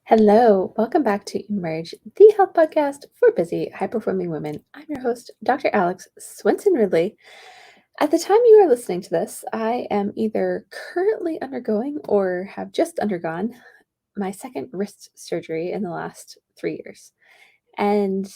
Hello, welcome back to Emerge, the health podcast for busy, high performing women. I'm your host, Dr. Alex Swenson Ridley. At the time you are listening to this, I am either currently undergoing or have just undergone my second wrist surgery in the last 3 years. And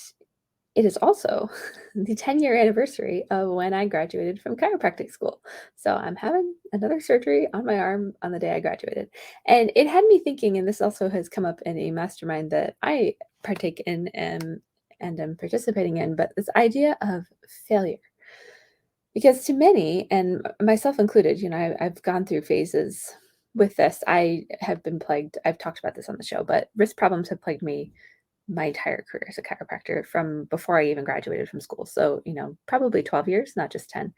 it is also the 10-year anniversary of when I graduated from chiropractic school. So I'm having another surgery on my arm on the day I graduated. And it had me thinking, and this also has come up in a mastermind that I partake in and am participating in, but this idea of failure. Because to many, and myself included, I've gone through phases with this. I have been plagued, I've talked about this on the show, but wrist problems have plagued me my entire career as a chiropractor from before I even graduated from school. So, probably 12 years, not just 10.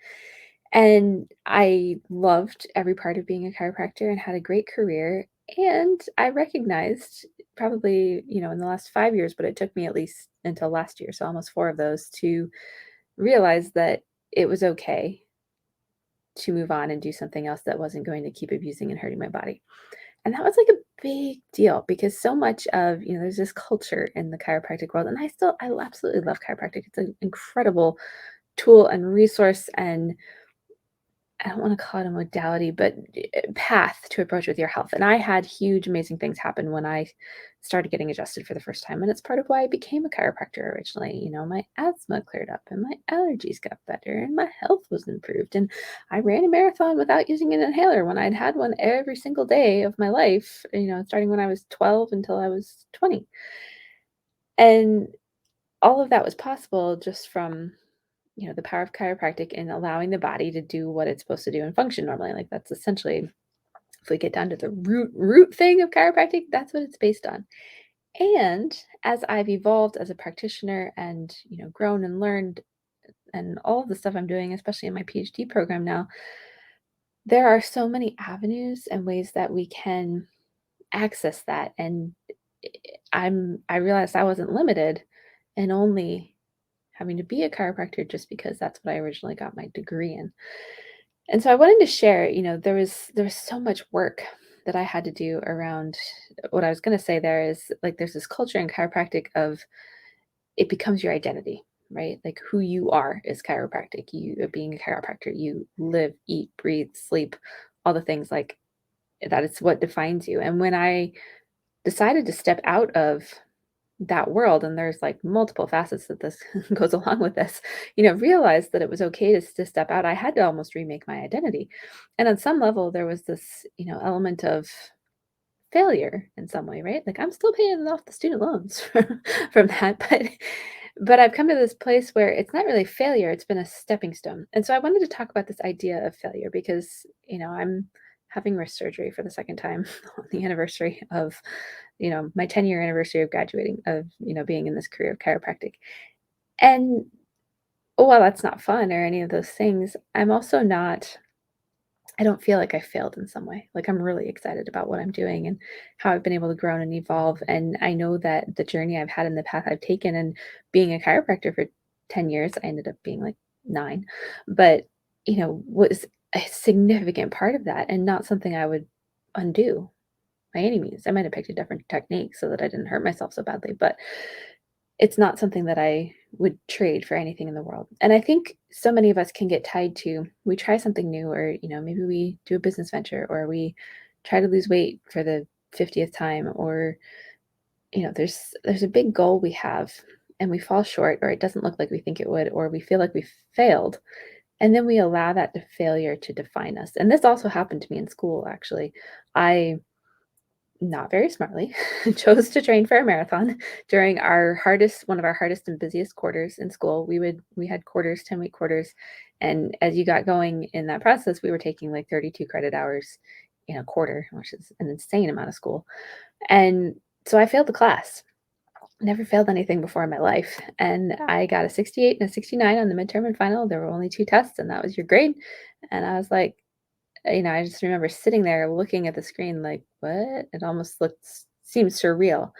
And I loved every part of being a chiropractor and had a great career. And I recognized probably, in the last 5 years, but it took me at least until last year, so almost four of those, to realize that it was okay to move on and do something else that wasn't going to keep abusing and hurting my body. And that was like a big deal because so much of, there's this culture in the chiropractic world. And I absolutely love chiropractic. It's an incredible tool and resource. And I don't want to call it a modality, but path to approach with your health. And I had huge, amazing things happen when I started getting adjusted for the first time. And it's part of why I became a chiropractor originally. My asthma cleared up and my allergies got better and my health was improved. And I ran a marathon without using an inhaler when I'd had one every single day of my life, starting when I was 12 until I was 20. And all of that was possible just from the power of chiropractic and allowing the body to do what it's supposed to do and function normally. Like that's essentially, if we get down to the root thing of chiropractic, that's what it's based on. And as I've evolved as a practitioner and grown and learned and all of the stuff I'm doing, especially in my PhD program now, there are so many avenues and ways that we can access that. And I realized I wasn't limited in only having to be a chiropractor just because that's what I originally got my degree in. And so I wanted to share, there was so much work that I had to do around what I was going to say there is like there's this culture in chiropractic of it becomes your identity, right? Like who you are is chiropractic. You being a chiropractor, you live, eat, breathe, sleep, all the things like that is what defines you. And when I decided to step out of that world, and there's like multiple facets that this goes along with this, realized that it was okay to step out. I had to almost remake my identity. And on some level, there was this, element of failure in some way, right? Like I'm still paying off the student loans from that, but I've come to this place where it's not really failure, it's been a stepping stone. And so I wanted to talk about this idea of failure because, I'm having wrist surgery for the second time on the anniversary of, my 10-year anniversary of graduating, of, being in this career of chiropractic. And while that's not fun or any of those things, I don't feel like I failed in some way. Like I'm really excited about what I'm doing and how I've been able to grow and evolve. And I know that the journey I've had and the path I've taken and being a chiropractor for 10 years, I ended up being like 9, but was a significant part of that and not something I would undo by any means. I might have picked a different technique so that I didn't hurt myself so badly, but it's not something that I would trade for anything in the world. And I think so many of us can get tied to we try something new or, maybe we do a business venture or we try to lose weight for the 50th time or, there's a big goal we have and we fall short or it doesn't look like we think it would or we feel like we failed. And then we allow that to failure to define us. And this also happened to me in school actually. I not very smartly, chose to train for a marathon during one of our hardest and busiest quarters in school. We had quarters, 10-week quarters. And as you got going in that process, we were taking like 32 credit hours in a quarter, which is an insane amount of school. And so I failed the class. Never failed anything before in my life. And I got a 68 and a 69 on the midterm and final. There were only two tests, and that was your grade. And I was like, I just remember sitting there looking at the screen like, "What?" It almost seemed surreal,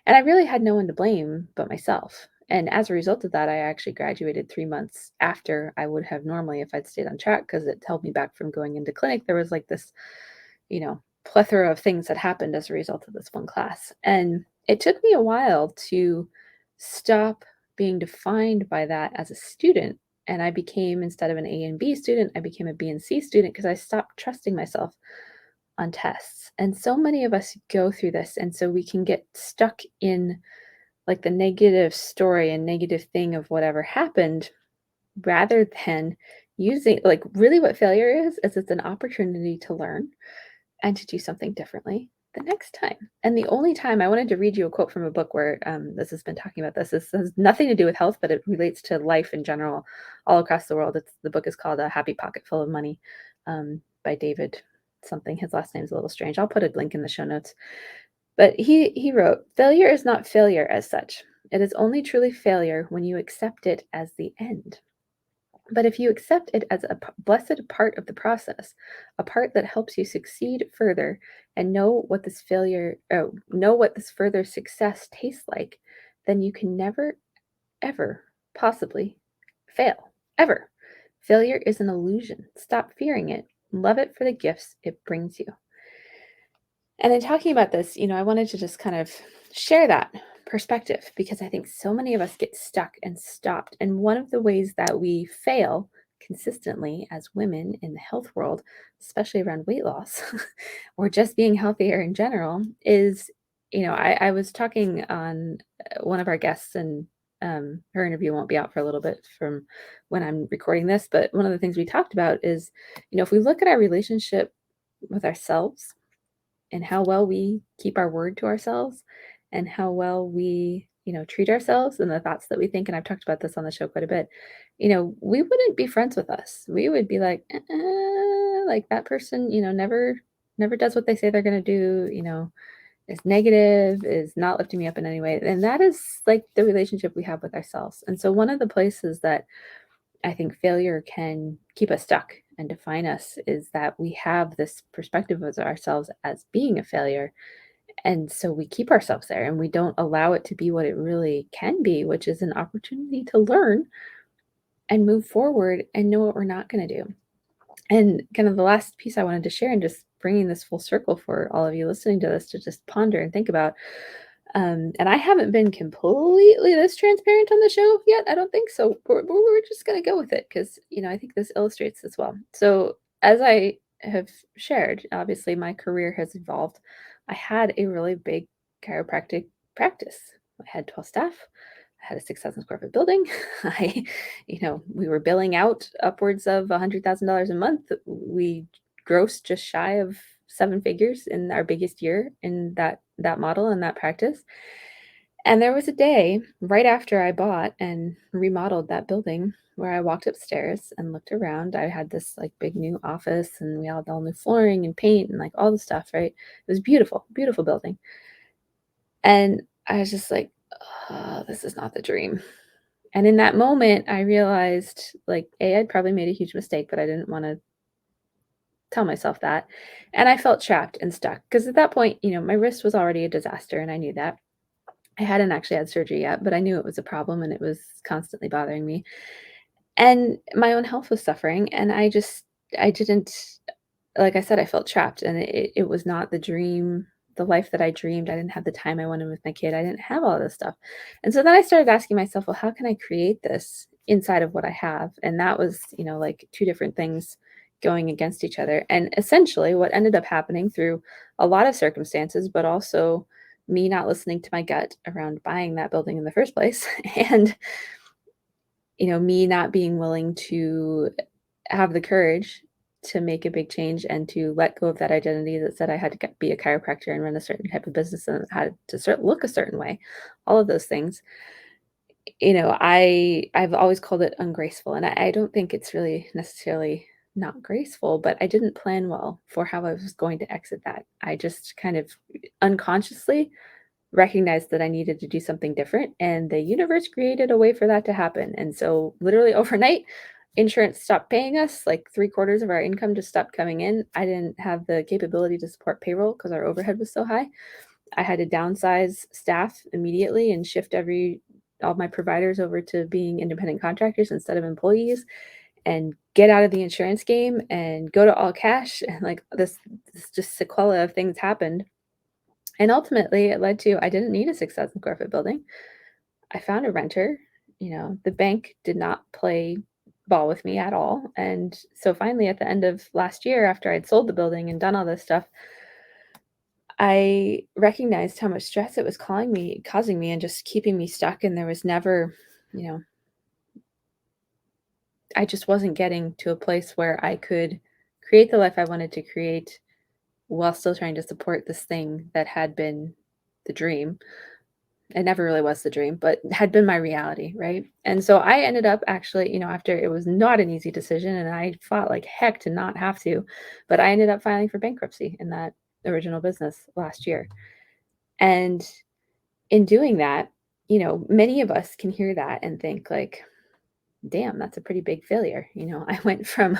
and I really had no one to blame but myself, and as a result of that, I actually graduated 3 months after I would have normally if I'd stayed on track because it held me back from going into clinic. There was, like, this, plethora of things that happened as a result of this one class. And it took me a while to stop being defined by that as a student. And I became, instead of an A and B student, I became a B and C student because I stopped trusting myself on tests. And so many of us go through this. And so we can get stuck in like the negative story and negative thing of whatever happened rather than using, like, really what failure is it's an opportunity to learn and to do something differently the next time. And the only time I wanted to read you a quote from a book where this has been talking about this. This has nothing to do with health, but it relates to life in general all across the world. The book is called A Happy Pocket Full of Money by David something. His last name's a little strange. I'll put a link in the show notes. But he wrote, "Failure is not failure as such. It is only truly failure when you accept it as the end. But if you accept it as a blessed part of the process, a part that helps you succeed further and know what this further success tastes like, then you can never, ever possibly fail. Ever. Failure is an illusion. Stop fearing it. Love it for the gifts it brings you." And in talking about this, I wanted to just kind of share that perspective because I think so many of us get stuck and stopped. And one of the ways that we fail consistently as women in the health world, especially around weight loss or just being healthier in general, is, I was talking on one of our guests, and her interview won't be out for a little bit from when I'm recording this. But one of the things we talked about is, if we look at our relationship with ourselves and how well we keep our word to ourselves and how well we, treat ourselves and the thoughts that we think. And I've talked about this on the show quite a bit. We wouldn't be friends with us. We would be like, like that person, never does what they say they're going to do, is negative, is not lifting me up in any way. And that is like the relationship we have with ourselves. And so one of the places that I think failure can keep us stuck and define us is that we have this perspective of ourselves as being a failure. And so we keep ourselves there and we don't allow it to be what it really can be, which is an opportunity to learn and move forward and know what we're not going to do. And kind of the last piece I wanted to share, and just bringing this full circle for all of you listening to this to just ponder and think about. And I haven't been completely this transparent on the show yet. I don't think so. We're just going to go with it because, I think this illustrates this well. So, as I have shared, obviously my career has evolved. I had a really big chiropractic practice. I had 12 staff. I had a 6,000 square foot building. We were billing out upwards of $100,000 a month. We grossed just shy of seven figures in our biggest year in that model and that practice. And there was a day right after I bought and remodeled that building where I walked upstairs and looked around. I had this like big new office and we had all new flooring and paint and like all the stuff, right? It was beautiful, beautiful building. And I was just like, oh, this is not the dream. And in that moment, I realized like, I'd probably made a huge mistake, but I didn't want to tell myself that. And I felt trapped and stuck because at that point, my wrist was already a disaster and I knew that. I hadn't actually had surgery yet, but I knew it was a problem and it was constantly bothering me. And my own health was suffering. And I didn't, like I said, I felt trapped and it was not the life that I dreamed. I didn't have the time I wanted with my kid. I didn't have all this stuff. And so then I started asking myself, well, how can I create this inside of what I have? And that was, like two different things going against each other. And essentially what ended up happening through a lot of circumstances, but also me not listening to my gut around buying that building in the first place and me not being willing to have the courage to make a big change and to let go of that identity that said I had to be a chiropractor and run a certain type of business and had to look a certain way, all of those things. I've always called it ungraceful, and I don't think it's really necessarily not graceful, but I didn't plan well for how I was going to exit that. I just kind of unconsciously recognized that I needed to do something different, and the universe created a way for that to happen. And so, literally overnight, insurance stopped paying us. Like three-quarters of our income just stopped coming in. I didn't have the capability to support payroll because our overhead was so high. I had to downsize staff immediately and shift all my providers over to being independent contractors instead of employees. and get out of the insurance game and go to all cash, and like this just sequela of things happened. And ultimately it led to I didn't need a 6,000 square foot building. I found a renter. The bank did not play ball with me at all. And so finally at the end of last year, after I'd sold the building and done all this stuff, I recognized how much stress it was causing me and just keeping me stuck. And there was never, you know, I just wasn't getting to a place where I could create the life I wanted to create while still trying to support this thing that had been the dream. It never really was the dream, but had been my reality, right? And so I ended up actually, after it was not an easy decision and I fought like heck to not have to, but I ended up filing for bankruptcy in that original business last year. And in doing that, many of us can hear that and think like, damn, that's a pretty big failure. I went from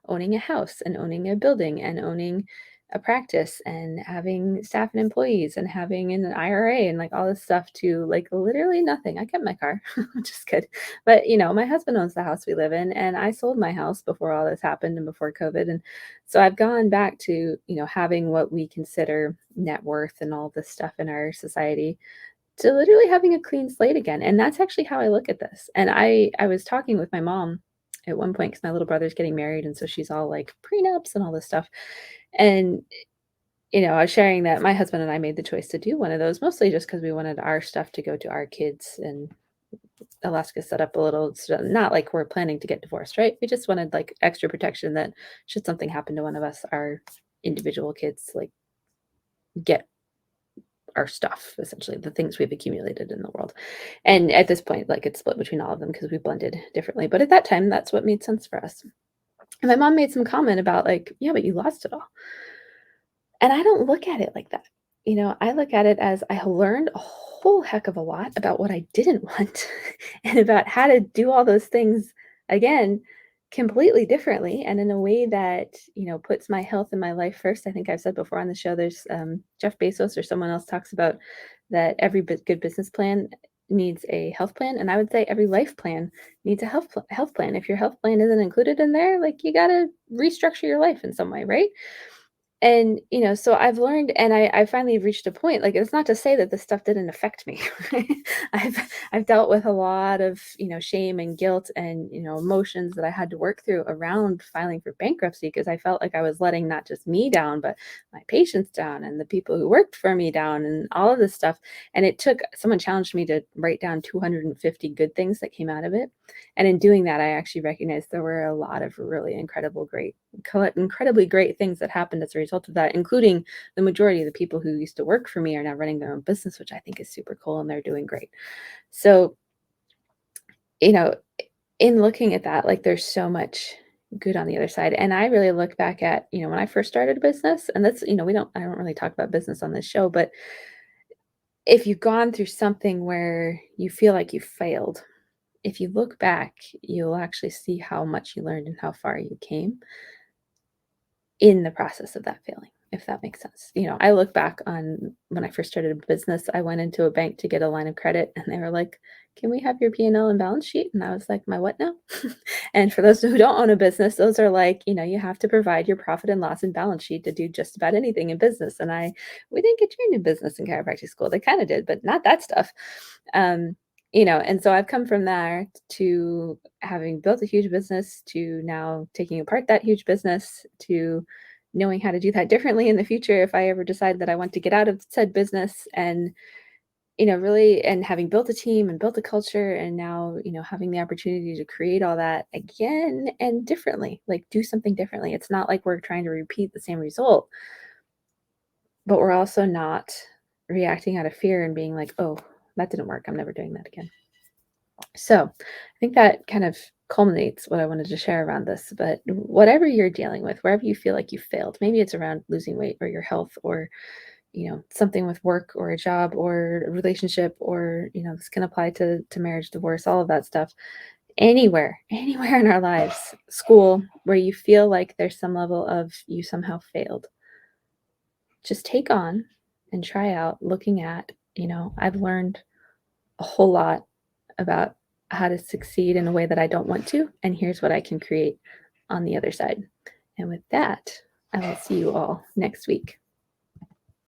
owning a house and owning a building and owning a practice and having staff and employees and having an IRA and like all this stuff to like literally nothing. I kept my car, which is good. But, my husband owns the house we live in, and I sold my house before all this happened and before COVID. And so I've gone back to, having what we consider net worth and all this stuff in our society to literally having a clean slate again, and that's actually how I look at this. And I was talking with my mom at one point because my little brother's getting married, and so she's all like prenups and all this stuff. And, I was sharing that my husband and I made the choice to do one of those, mostly just because we wanted our stuff to go to our kids, and Alaska set up a little so not like we're planning to get divorced, right? We just wanted like extra protection that should something happen to one of us, our individual kids like get our stuff, essentially, the things we've accumulated in the world. And at this point, like, it's split between all of them because we blended differently, but at that time, that's what made sense for us. And my mom made some comment about like, "Yeah, but you lost it all." And I don't look at it like that. I look at it as I learned a whole heck of a lot about what I didn't want and about how to do all those things again completely differently and in a way that, puts my health and my life first. I think I've said before on the show, there's Jeff Bezos or someone else talks about that every good business plan needs a health plan. And I would say every life plan needs a health plan. If your health plan isn't included in there, like you got to restructure your life in some way, right? And, so I've learned and I finally reached a point, like, it's not to say that this stuff didn't affect me, right? I've dealt with a lot of, shame and guilt and, emotions that I had to work through around filing for bankruptcy because I felt like I was letting not just me down, but my patients down and the people who worked for me down and all of this stuff. And it took someone challenged me to write down 250 good things that came out of it. And in doing that, I actually recognized there were a lot of really incredibly great things that happened as a result of that, including the majority of the people who used to work for me are now running their own business, which I think is super cool and they're doing great. So, you know, in looking at that, like there's so much good on the other side. And I really look back at, when I first started a business, and that's, I don't really talk about business on this show, but if you've gone through something where you feel like you failed, if you look back, you'll actually see how much you learned and how far you came in the process of that failing, if that makes sense. I look back on when I first started a business, I went into a bank to get a line of credit and they were like, "Can we have your P&L and balance sheet?" And I was like, "My what now?" And for those who don't own a business, those are like, you have to provide your profit and loss and balance sheet to do just about anything in business. And we didn't get trained in business in chiropractic school. They kind of did, but not that stuff. Um, and so I've come from there to having built a huge business to now taking apart that huge business to knowing how to do that differently in the future if I ever decide that I want to get out of said business and really and having built a team and built a culture and now having the opportunity to create all that again and differently, like do something differently. It's not like we're trying to repeat the same result, but we're also not reacting out of fear and being like, "Oh, that didn't work, I'm never doing that again." So I think that kind of culminates what I wanted to share around this. But whatever you're dealing with, wherever you feel like you failed, maybe it's around losing weight or your health or, something with work or a job or a relationship, or, this can apply to marriage, divorce, all of that stuff. Anywhere in our lives, school, where you feel like there's some level of you somehow failed, just take on and try out looking at, I've learned a whole lot about how to succeed in a way that I don't want to, and here's what I can create on the other side. And with that, I will see you all next week.